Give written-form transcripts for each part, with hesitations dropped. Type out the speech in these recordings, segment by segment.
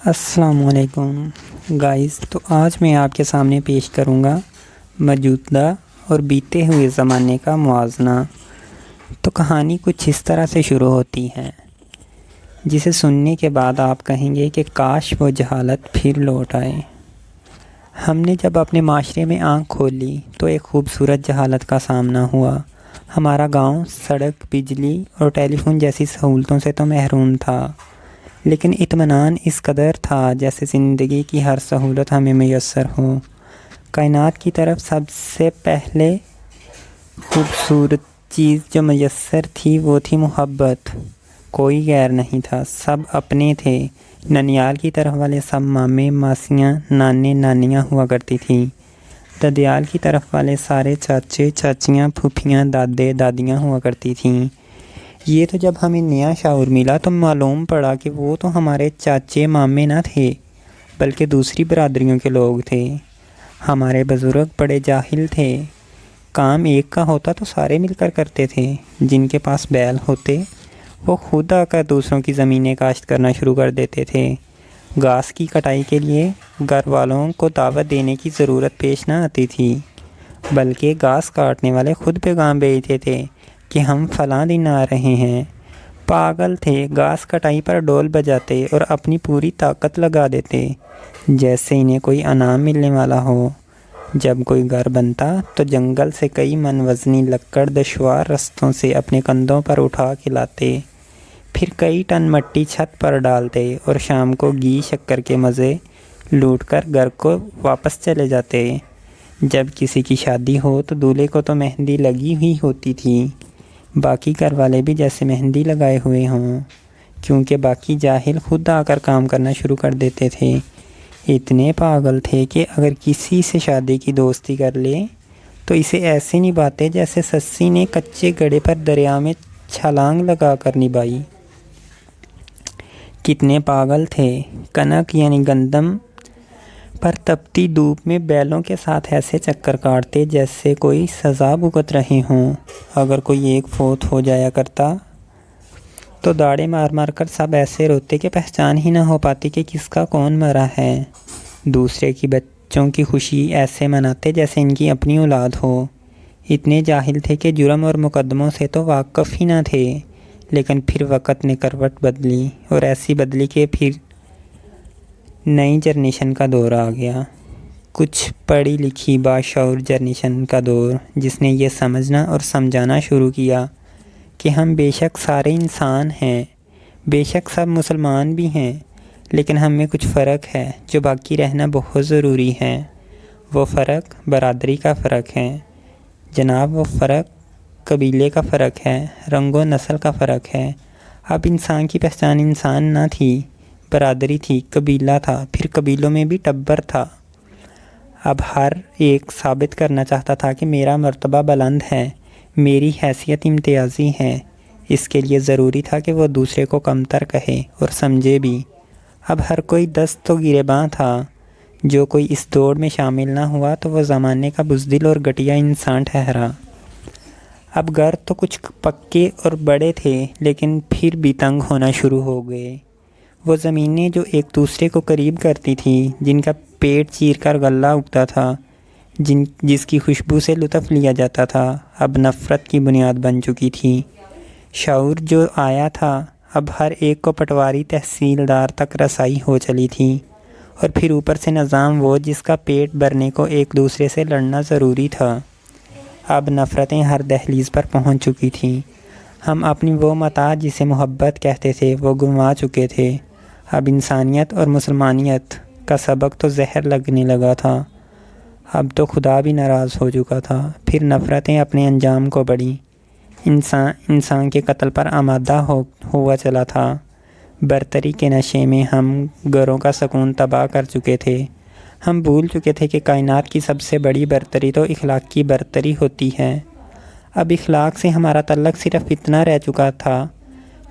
السلام علیکم گائز، تو آج میں آپ کے سامنے پیش کروں گا موجودہ اور بیتے ہوئے زمانے کا موازنہ۔ تو کہانی کچھ اس طرح سے شروع ہوتی ہے جسے سننے کے بعد آپ کہیں گے کہ کاش وہ جہالت پھر لوٹ آئے۔ ہم نے جب اپنے معاشرے میں آنکھ کھولی تو ایک خوبصورت جہالت کا سامنا ہوا۔ ہمارا گاؤں سڑک، بجلی اور ٹیلی فون جیسی سہولتوں سے تو محروم تھا، لیکن اطمینان اس قدر تھا جیسے زندگی کی ہر سہولت ہمیں میسر ہو۔ کائنات کی طرف سب سے پہلے خوبصورت چیز جو میسر تھی وہ تھی محبت۔ کوئی غیر نہیں تھا، سب اپنے تھے۔ ننیال کی طرف والے سب مامے، ماسیاں، نانے، نانیاں ہوا کرتی تھیں۔ ددیال کی طرف والے سارے چاچے، چاچیاں، پھوپھیاں، دادے، دادیاں ہوا کرتی تھیں۔ یہ تو جب ہمیں نیا شعور ملا تو معلوم پڑا کہ وہ تو ہمارے چاچے مامے نہ تھے بلکہ دوسری برادریوں کے لوگ تھے۔ ہمارے بزرگ بڑے جاہل تھے۔ کام ایک کا ہوتا تو سارے مل کر کرتے تھے۔ جن کے پاس بیل ہوتے وہ خود آ کر دوسروں کی زمینیں کاشت کرنا شروع کر دیتے تھے۔ گھاس کی کٹائی کے لیے گھر والوں کو دعوت دینے کی ضرورت پیش نہ آتی تھی، بلکہ گھاس کاٹنے والے خود پیغام بھیجتے تھے کہ ہم فلاں دن آ رہے ہیں۔ پاگل تھے، گھاس کٹائی پر ڈول بجاتے اور اپنی پوری طاقت لگا دیتے جیسے انہیں کوئی انعام ملنے والا ہو۔ جب کوئی گھر بنتا تو جنگل سے کئی من وزنی لکڑ دشوار رستوں سے اپنے کندھوں پر اٹھا کے لاتے، پھر کئی ٹن مٹی چھت پر ڈالتے اور شام کو گھی شکر کے مزے لوٹ کر گھر کو واپس چلے جاتے۔ جب کسی کی شادی ہو تو دولہے کو تو مہندی لگی ہوئی ہوتی تھی، باقی گھر والے بھی جیسے مہندی لگائے ہوئے ہوں، کیونکہ باقی جاہل خود آ کر کام کرنا شروع کر دیتے تھے۔ اتنے پاگل تھے کہ اگر کسی سے شادی کی دوستی کر لے تو اسے ایسے نبھاتے جیسے سسی نے کچے گڑھے پر دریا میں چھلانگ لگا کر نبھائی۔ کتنے پاگل تھے، کنک یعنی گندم پر تپتی دھوپ میں بیلوں کے ساتھ ایسے چکر کاٹتے جیسے کوئی سزا بھگت رہے ہوں۔ اگر کوئی ایک فوت ہو جایا کرتا تو داڑے مار مار کر سب ایسے روتے کہ پہچان ہی نہ ہو پاتی کہ کس کا کون مرا ہے۔ دوسرے کی بچوں کی خوشی ایسے مناتے جیسے ان کی اپنی اولاد ہو۔ اتنے جاہل تھے کہ جرم اور مقدموں سے تو واقف ہی نہ تھے، لیکن پھر وقت نے کروٹ بدلی اور ایسی بدلی کہ پھر نئی جنریشن کا دور آ گیا، کچھ پڑھی لکھی باشعور جنریشن کا دور، جس نے یہ سمجھنا اور سمجھانا شروع کیا کہ ہم بے شک سارے انسان ہیں، بے شک سب مسلمان بھی ہیں، لیکن ہم میں کچھ فرق ہے جو باقی رہنا بہت ضروری ہے۔ وہ فرق برادری کا فرق ہے جناب، وہ فرق قبیلے کا فرق ہے، رنگ و نسل کا فرق ہے۔ اب انسان کی پہچان انسان نہ تھی، برادری تھی، قبیلہ تھا، پھر قبیلوں میں بھی ٹبر تھا۔ اب ہر ایک ثابت کرنا چاہتا تھا کہ میرا مرتبہ بلند ہے، میری حیثیت امتیازی ہے۔ اس کے لیے ضروری تھا کہ وہ دوسرے کو کمتر کہے اور سمجھے بھی۔ اب ہر کوئی دست و گریباں تھا۔ جو کوئی اس دوڑ میں شامل نہ ہوا تو وہ زمانے کا بزدل اور گھٹیا انسان ٹھہرا۔ اب گھر تو کچھ پکے اور بڑے تھے، لیکن پھر بھی تنگ ہونا شروع ہو گئے۔ وہ زمینیں جو ایک دوسرے کو قریب کرتی تھیں، جن کا پیٹ چیر کر غلہ اگتا تھا، جس کی خوشبو سے لطف لیا جاتا تھا، اب نفرت کی بنیاد بن چکی تھی۔ شعور جو آیا تھا اب ہر ایک کو پٹواری تحصیلدار تک رسائی ہو چلی تھی، اور پھر اوپر سے نظام وہ جس کا پیٹ بھرنے کو ایک دوسرے سے لڑنا ضروری تھا۔ اب نفرتیں ہر دہلیز پر پہنچ چکی تھیں۔ ہم اپنی وہ متاع جسے محبت کہتے تھے وہ گنوا چکے تھے۔ اب انسانیت اور مسلمانیت کا سبق تو زہر لگنے لگا تھا، اب تو خدا بھی ناراض ہو چکا تھا۔ پھر نفرتیں اپنے انجام کو بڑھیں۔ انسان کے قتل پر آمادہ ہوا چلا تھا۔ برتری کے نشے میں ہم گھروں کا سکون تباہ کر چکے تھے۔ ہم بھول چکے تھے کہ کائنات کی سب سے بڑی برتری تو اخلاق کی برتری ہوتی ہے۔ اب اخلاق سے ہمارا تعلق صرف اتنا رہ چکا تھا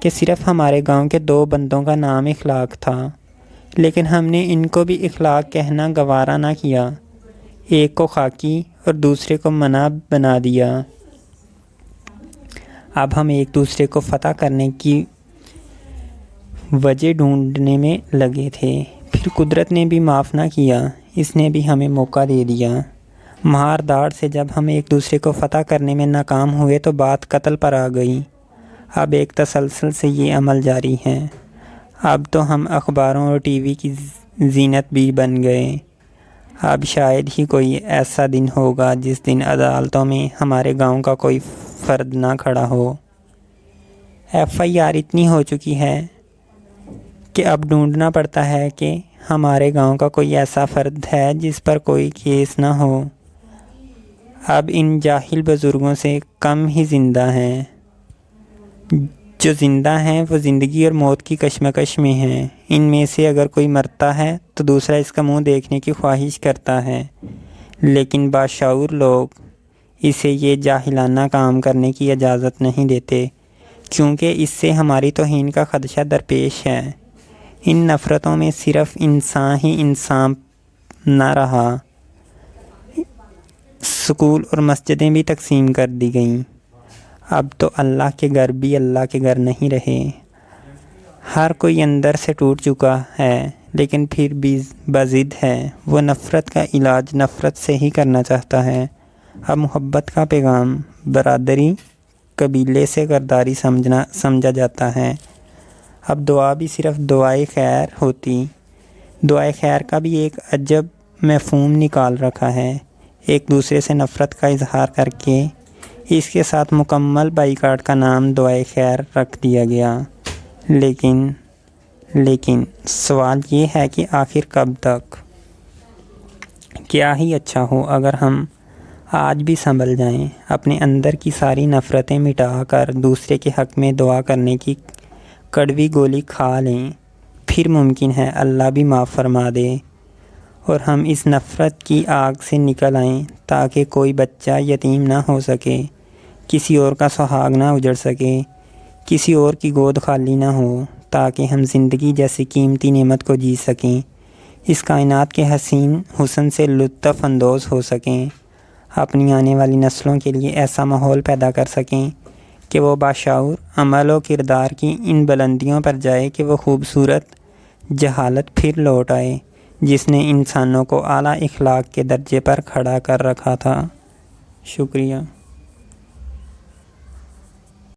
کہ صرف ہمارے گاؤں کے 2 بندوں کا نام اخلاق تھا، لیکن ہم نے ان کو بھی اخلاق کہنا گوارا نہ کیا۔ ایک کو خاکی اور دوسرے کو منع بنا دیا۔ اب ہم ایک دوسرے کو فتح کرنے کی وجہ ڈھونڈنے میں لگے تھے، پھر قدرت نے بھی معاف نہ کیا، اس نے بھی ہمیں موقع دے دیا۔ مہار داڑ سے جب ہم ایک دوسرے کو فتح کرنے میں ناکام ہوئے تو بات قتل پر آ گئی۔ اب ایک تسلسل سے یہ عمل جاری ہے۔ اب تو ہم اخباروں اور ٹی وی کی زینت بھی بن گئے۔ اب شاید ہی کوئی ایسا دن ہوگا جس دن عدالتوں میں ہمارے گاؤں کا کوئی فرد نہ کھڑا ہو۔ FIR اتنی ہو چکی ہے کہ اب ڈھونڈنا پڑتا ہے کہ ہمارے گاؤں کا کوئی ایسا فرد ہے جس پر کوئی کیس نہ ہو۔ اب ان جاہل بزرگوں سے کم ہی زندہ ہیں۔ جو زندہ ہیں وہ زندگی اور موت کی کشمکش میں ہیں۔ ان میں سے اگر کوئی مرتا ہے تو دوسرا اس کا منہ دیکھنے کی خواہش کرتا ہے، لیکن باشعور لوگ اسے یہ جاہلانہ کام کرنے کی اجازت نہیں دیتے، کیونکہ اس سے ہماری توہین کا خدشہ درپیش ہے۔ ان نفرتوں میں صرف انسان ہی انسان نہ رہا، سکول اور مسجدیں بھی تقسیم کر دی گئیں۔ اب تو اللہ کے گھر بھی اللہ کے گھر نہیں رہے۔ ہر کوئی اندر سے ٹوٹ چکا ہے، لیکن پھر بھی بضد ہے۔ وہ نفرت کا علاج نفرت سے ہی کرنا چاہتا ہے۔ اب محبت کا پیغام برادری، قبیلے سے غداری سمجھا جاتا ہے۔ اب دعا بھی صرف دعائے خیر ہوتی۔ دعائے خیر کا بھی ایک عجب مفہوم نکال رکھا ہے۔ ایک دوسرے سے نفرت کا اظہار کر کے اس کے ساتھ مکمل بائیکاٹ کا نام دعائے خیر رکھ دیا گیا۔ لیکن سوال یہ ہے کہ آخر کب تک؟ کیا ہی اچھا ہو اگر ہم آج بھی سنبھل جائیں، اپنے اندر کی ساری نفرتیں مٹا کر دوسرے کے حق میں دعا کرنے کی کڑوی گولی کھا لیں، پھر ممکن ہے اللہ بھی معاف فرما دے اور ہم اس نفرت کی آگ سے نکل آئیں، تاکہ کوئی بچہ یتیم نہ ہو سکے، کسی اور کا سہاگ نہ اجڑ سکے، کسی اور کی گود خالی نہ ہو، تاکہ ہم زندگی جیسی قیمتی نعمت کو جی سکیں، اس کائنات کے حسن سے لطف اندوز ہو سکیں، اپنی آنے والی نسلوں کے لیے ایسا ماحول پیدا کر سکیں کہ وہ باشعور عمل و کردار کی ان بلندیوں پر جائے کہ وہ خوبصورت جہالت پھر لوٹ آئے جس نے انسانوں کو اعلیٰ اخلاق کے درجے پر کھڑا کر رکھا تھا۔ شکریہ۔